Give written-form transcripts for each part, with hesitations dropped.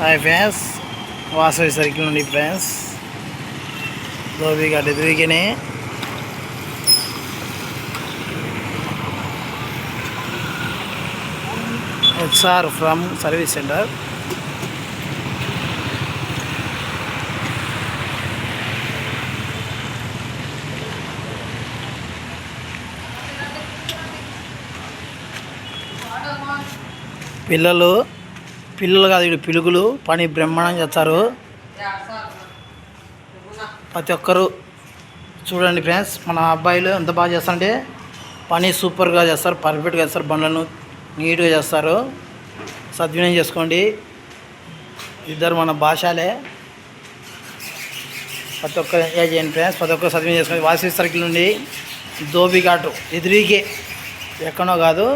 Hi friends, Vasavi circle నుండి friends Dhobighat ఎదురుగానే HR from service centre. పిల్లలు కాదు, వీడు పిలుగులు పని బ్రహ్మాండం చేస్తారు. ప్రతి ఒక్కరు చూడండి ఫ్రెండ్స్, మన అబ్బాయిలు ఎంత బాగా చేస్తారంటే పని సూపర్గా చేస్తారు, పర్ఫెక్ట్గా చేస్తారు, బండ్లను నీట్గా చేస్తారు. సద్వినియోగం చేసుకోండి. ఇద్దరు మన భాషలే. ప్రతి ఒక్కరు ఎంజాయ్ చేయండి ఫ్రెండ్స్, ప్రతి ఒక్కరు సద్వినియోగం చేసుకోండి. వాసవి సర్కిల్ నుండి ధోబిఘాట్ ఎదురుగే, ఎక్కడో కాదు,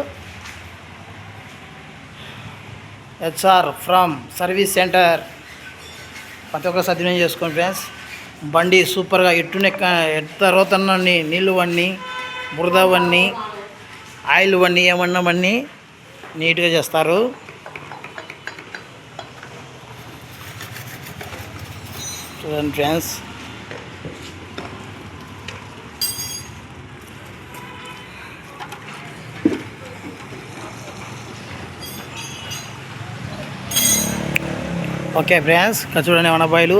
హెచ్ఆర్ ఫ్రమ్ సర్వీస్ సెంటర్. ప్రతి ఒక్కరు సద్వినియోగం చేసుకోండి ఫ్రెండ్స్. బండి సూపర్గా ఎట్ట రోతన్నీ నీళ్ళు వన్నీ బురద వన్నీ ఆయిల్ వన్నీ ఏమన్నామన్నీ నీట్గా చేస్తారు. చూడండి ఫ్రెండ్స్, ఓకే ఫ్రెండ్స్, ఇక్కడ చూడండి మన అబ్బాయిలు